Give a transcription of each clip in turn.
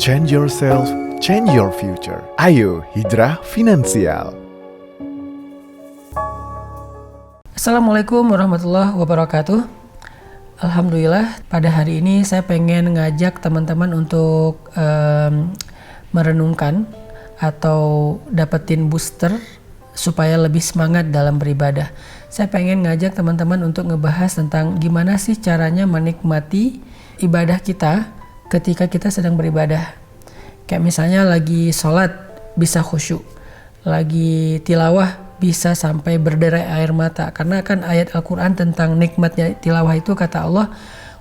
Change yourself, change your future. Ayo Hijrah Finansial. Assalamualaikum warahmatullahi wabarakatuh. Alhamdulillah, pada hari ini saya pengen ngajak teman-teman untuk merenungkan atau dapetin booster supaya lebih semangat dalam beribadah. Saya pengen ngajak teman-teman untuk ngebahas tentang gimana sih caranya menikmati ibadah kita ketika kita sedang beribadah. Kayak misalnya lagi sholat bisa khusyuk, lagi tilawah bisa sampai berderai air mata, karena kan ayat Al-Quran tentang nikmatnya tilawah itu kata Allah,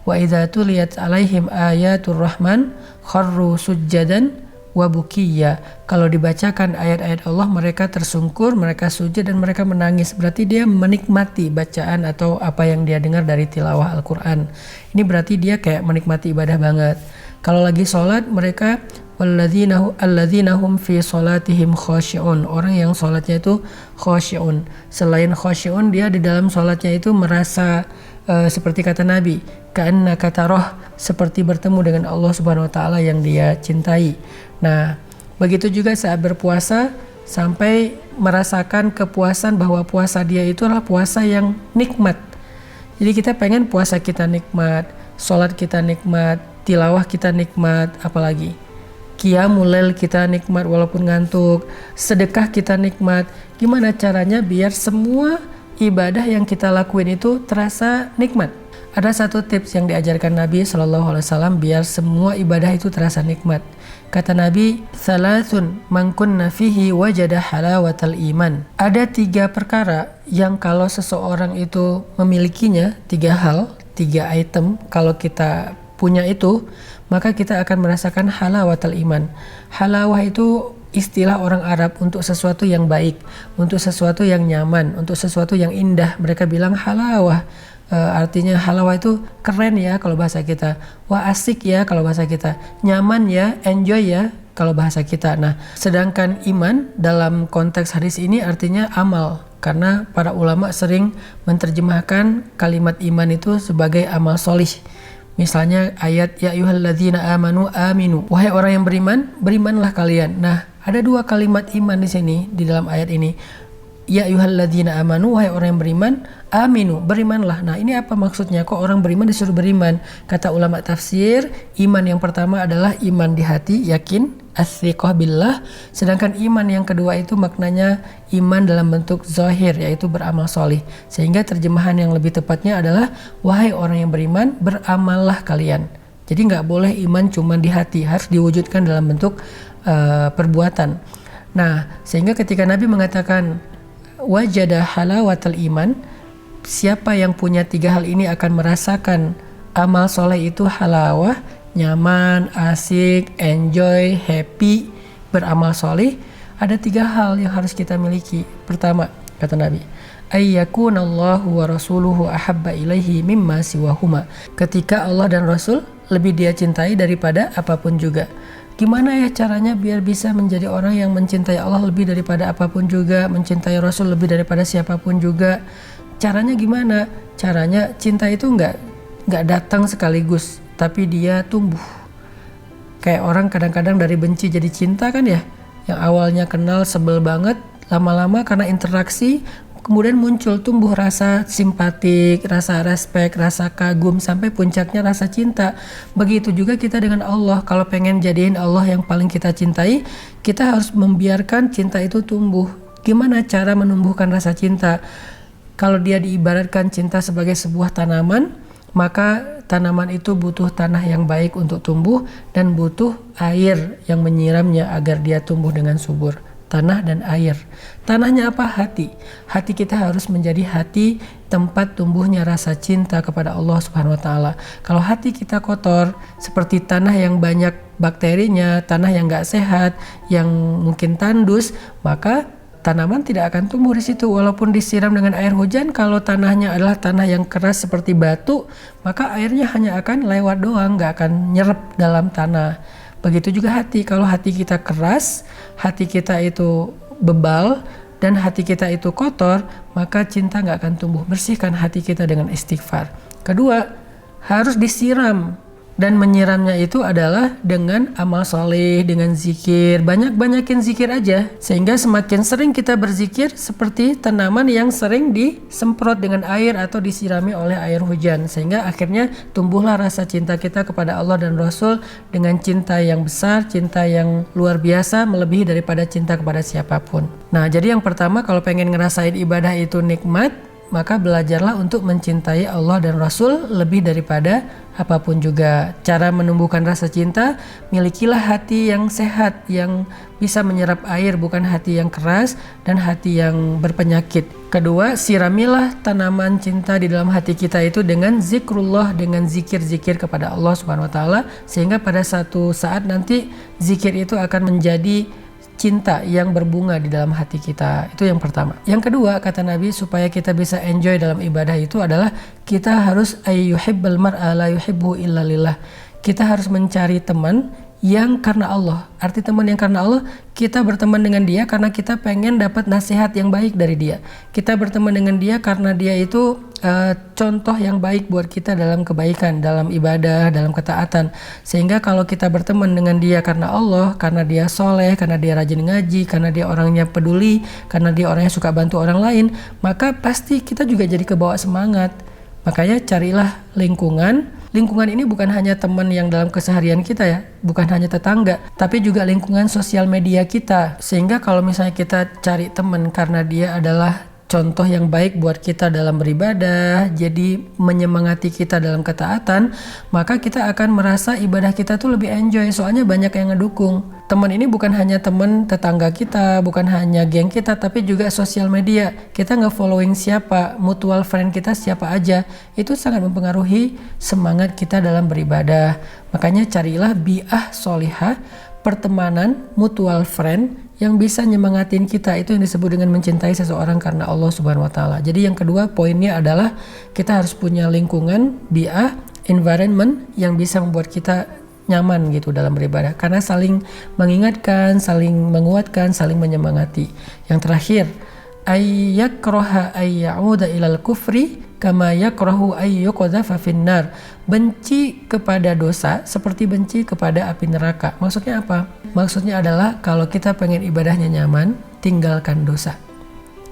wa idza tuliyat alaihim ayatur rahman kharru sujjadan wa bukiyya. Kalau dibacakan ayat-ayat Allah, mereka tersungkur, mereka sujud dan mereka menangis. Berarti dia menikmati bacaan atau apa yang dia dengar dari tilawah Al-Quran. Ini berarti dia kayak menikmati ibadah banget. Kalau lagi sholat, mereka alladzina hum fi sholatihim khashi'un. Orang yang sholatnya itu khashi'un. Selain khashi'un, dia di dalam sholatnya itu merasa seperti kata Nabi, ka'annaka tarah, seperti bertemu dengan Allah Subhanahu wa taala yang dia cintai. Nah, begitu juga saat berpuasa, sampai merasakan kepuasan bahwa puasa dia itu adalah puasa yang nikmat. Jadi kita pengen puasa kita nikmat, sholat kita nikmat, tilawah kita nikmat, apalagi qiyamul lail kita nikmat walaupun ngantuk, sedekah kita nikmat. Gimana caranya biar semua ibadah yang kita lakuin itu terasa nikmat? Ada satu tips yang diajarkan Nabi SAW biar semua ibadah itu terasa nikmat. Kata Nabi, salasun man kunna fihi wajada halawatal iman. Ada 3 perkara yang kalau seseorang itu memilikinya, 3 hal, 3 item, kalau kita punya itu, maka kita akan merasakan halawatal iman. Halawah itu istilah orang Arab untuk sesuatu yang baik, untuk sesuatu yang nyaman, untuk sesuatu yang indah. Mereka bilang halawah. Artinya halawah itu keren ya kalau bahasa kita. Wah, asik ya kalau bahasa kita. Nyaman ya, enjoy ya kalau bahasa kita. Nah, sedangkan iman dalam konteks hadis ini artinya amal. Karena para ulama sering menerjemahkan kalimat iman itu sebagai amal solih. Misalnya ayat ya ayyuhalladzina amanu aminu. Wahai orang yang beriman, berimanlah kalian. Nah, ada 2 kalimat iman di sini di dalam ayat ini. Ya ayyuhalladzina amanu, wahai orang yang beriman, aminu, berimanlah. Nah, ini apa maksudnya? Kok orang beriman disuruh beriman? Kata ulama tafsir, iman yang pertama adalah iman di hati, yakin, as-thiqah billah. Sedangkan iman yang kedua itu maknanya iman dalam bentuk zahir, yaitu beramal solih. Sehingga terjemahan yang lebih tepatnya adalah wahai orang yang beriman, beramallah kalian. Jadi nggak boleh iman cuma di hati, harus diwujudkan dalam bentuk perbuatan. Nah, sehingga ketika Nabi mengatakan wajada halawatal iman, siapa yang punya 3 hal ini akan merasakan amal soleh itu halawah, nyaman, asik, enjoy, happy, beramal soleh. Ada 3 hal yang harus kita miliki. Pertama, kata Nabi, ayyakunallahu wa rasuluhu ahabba ilaihi mimma siwahuma. Ketika Allah dan Rasul lebih dia cintai daripada apapun juga. Gimana ya caranya biar bisa menjadi orang yang mencintai Allah lebih daripada apapun juga, mencintai Rasul lebih daripada siapapun juga? Caranya gimana? Caranya cinta itu nggak datang sekaligus, tapi dia tumbuh. Kayak orang kadang-kadang dari benci jadi cinta kan ya? Yang awalnya kenal sebel banget, lama-lama karena interaksi, kemudian muncul tumbuh rasa simpatik, rasa respek, rasa kagum, sampai puncaknya rasa cinta. Begitu juga kita dengan Allah. Kalau pengen jadiin Allah yang paling kita cintai, kita harus membiarkan cinta itu tumbuh. Gimana cara menumbuhkan rasa cinta? Kalau dia diibaratkan cinta sebagai sebuah tanaman, maka tanaman itu butuh tanah yang baik untuk tumbuh dan butuh air yang menyiramnya agar dia tumbuh dengan subur. Tanah dan air. Tanahnya apa? Hati. Hati kita harus menjadi hati tempat tumbuhnya rasa cinta kepada Allah Subhanahu wa taala. Kalau hati kita kotor, seperti tanah yang banyak bakterinya, tanah yang enggak sehat, yang mungkin tandus, maka tanaman tidak akan tumbuh di situ. Walaupun disiram dengan air hujan, kalau tanahnya adalah tanah yang keras seperti batu, maka airnya hanya akan lewat doang, enggak akan nyerap dalam tanah. Begitu juga hati. Kalau hati kita keras, hati kita itu bebal, dan hati kita itu kotor, maka cinta gak akan tumbuh. Bersihkan hati kita dengan istighfar. Kedua, harus disiram Dan menyiramnya itu adalah dengan amal soleh, dengan zikir. Banyak-banyakin zikir aja. Sehingga semakin sering kita berzikir seperti tanaman yang sering disemprot dengan air atau disirami oleh air hujan. Sehingga akhirnya tumbuhlah rasa cinta kita kepada Allah dan Rasul dengan cinta yang besar, cinta yang luar biasa, melebihi daripada cinta kepada siapapun. Nah, jadi yang pertama kalau pengen ngerasain ibadah itu nikmat, maka belajarlah untuk mencintai Allah dan Rasul lebih daripada apapun juga. Cara menumbuhkan rasa cinta, milikilah hati yang sehat, yang bisa menyerap air, bukan hati yang keras dan hati yang berpenyakit. Kedua, siramilah tanaman cinta di dalam hati kita itu dengan zikrullah, dengan zikir-zikir kepada Allah Subhanahu wa taala, sehingga pada satu saat nanti zikir itu akan menjadi cinta yang berbunga di dalam hati kita. Itu yang pertama. Yang kedua, kata Nabi, supaya kita bisa enjoy dalam ibadah itu adalah kita harus ayyuhibbal mar'a la yuhibbu illa lillah. Kita harus mencari teman yang karena Allah. Arti teman yang karena Allah, kita berteman dengan dia karena kita pengen dapat nasihat yang baik dari dia. Kita berteman dengan dia karena dia itu contoh yang baik buat kita dalam kebaikan, dalam ibadah, dalam ketaatan. Sehingga kalau kita berteman dengan dia karena Allah, karena dia soleh, karena dia rajin ngaji, karena dia orangnya peduli, karena dia orangnya suka bantu orang lain, maka pasti kita juga jadi kebawa semangat. Makanya carilah lingkungan. Lingkungan ini bukan hanya teman yang dalam keseharian kita ya, bukan hanya tetangga, tapi juga lingkungan sosial media kita. Sehingga kalau misalnya kita cari teman karena dia adalah contoh yang baik buat kita dalam beribadah, jadi menyemangati kita dalam ketaatan, maka kita akan merasa ibadah kita tuh lebih enjoy, soalnya banyak yang ngedukung. Teman ini bukan hanya teman tetangga kita, bukan hanya geng kita, tapi juga sosial media. Kita nge-following siapa, mutual friend kita siapa aja, itu sangat mempengaruhi semangat kita dalam beribadah. Makanya carilah bi'ah solihah, pertemanan, mutual friend yang bisa nyemangatin kita. Itu yang disebut dengan mencintai seseorang karena Allah Subhanahu wa taala. Jadi yang kedua poinnya adalah kita harus punya lingkungan, bi'ah, environment yang bisa membuat kita nyaman gitu dalam beribadah, karena saling mengingatkan, saling menguatkan, saling menyemangati. Yang terakhir, ayyakraha ayyauda ilal kufri kama yakrahu ayyuqadhafa finnar. Benci kepada dosa seperti benci kepada api neraka. Maksudnya apa? Maksudnya adalah kalau kita pengen ibadahnya nyaman, tinggalkan dosa.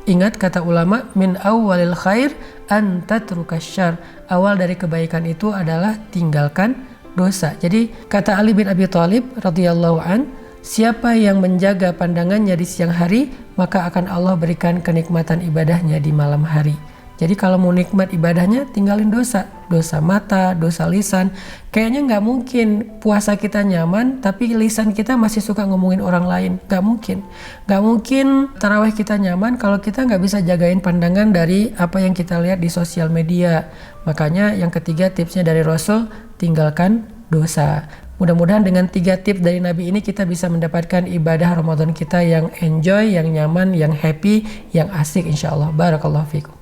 Ingat kata ulama, min awwalil khair an tatrukas syarr. Awal dari kebaikan itu adalah tinggalkan dosa. Jadi kata Ali bin Abi Thalib radhiyallahu an, siapa yang menjaga pandangannya di siang hari, maka akan Allah berikan kenikmatan ibadahnya di malam hari. Jadi kalau mau nikmat ibadahnya, tinggalin dosa. Dosa mata, dosa lisan. Kayaknya nggak mungkin puasa kita nyaman, tapi lisan kita masih suka ngomongin orang lain. Nggak mungkin. Nggak mungkin tarawih kita nyaman kalau kita nggak bisa jagain pandangan dari apa yang kita lihat di sosial media. Makanya yang ketiga tipsnya dari Rasul, tinggalkan dosa. Mudah-mudahan dengan 3 tips dari Nabi ini kita bisa mendapatkan ibadah Ramadan kita yang enjoy, yang nyaman, yang happy, yang asik insya Allah. Barakallahu fikum.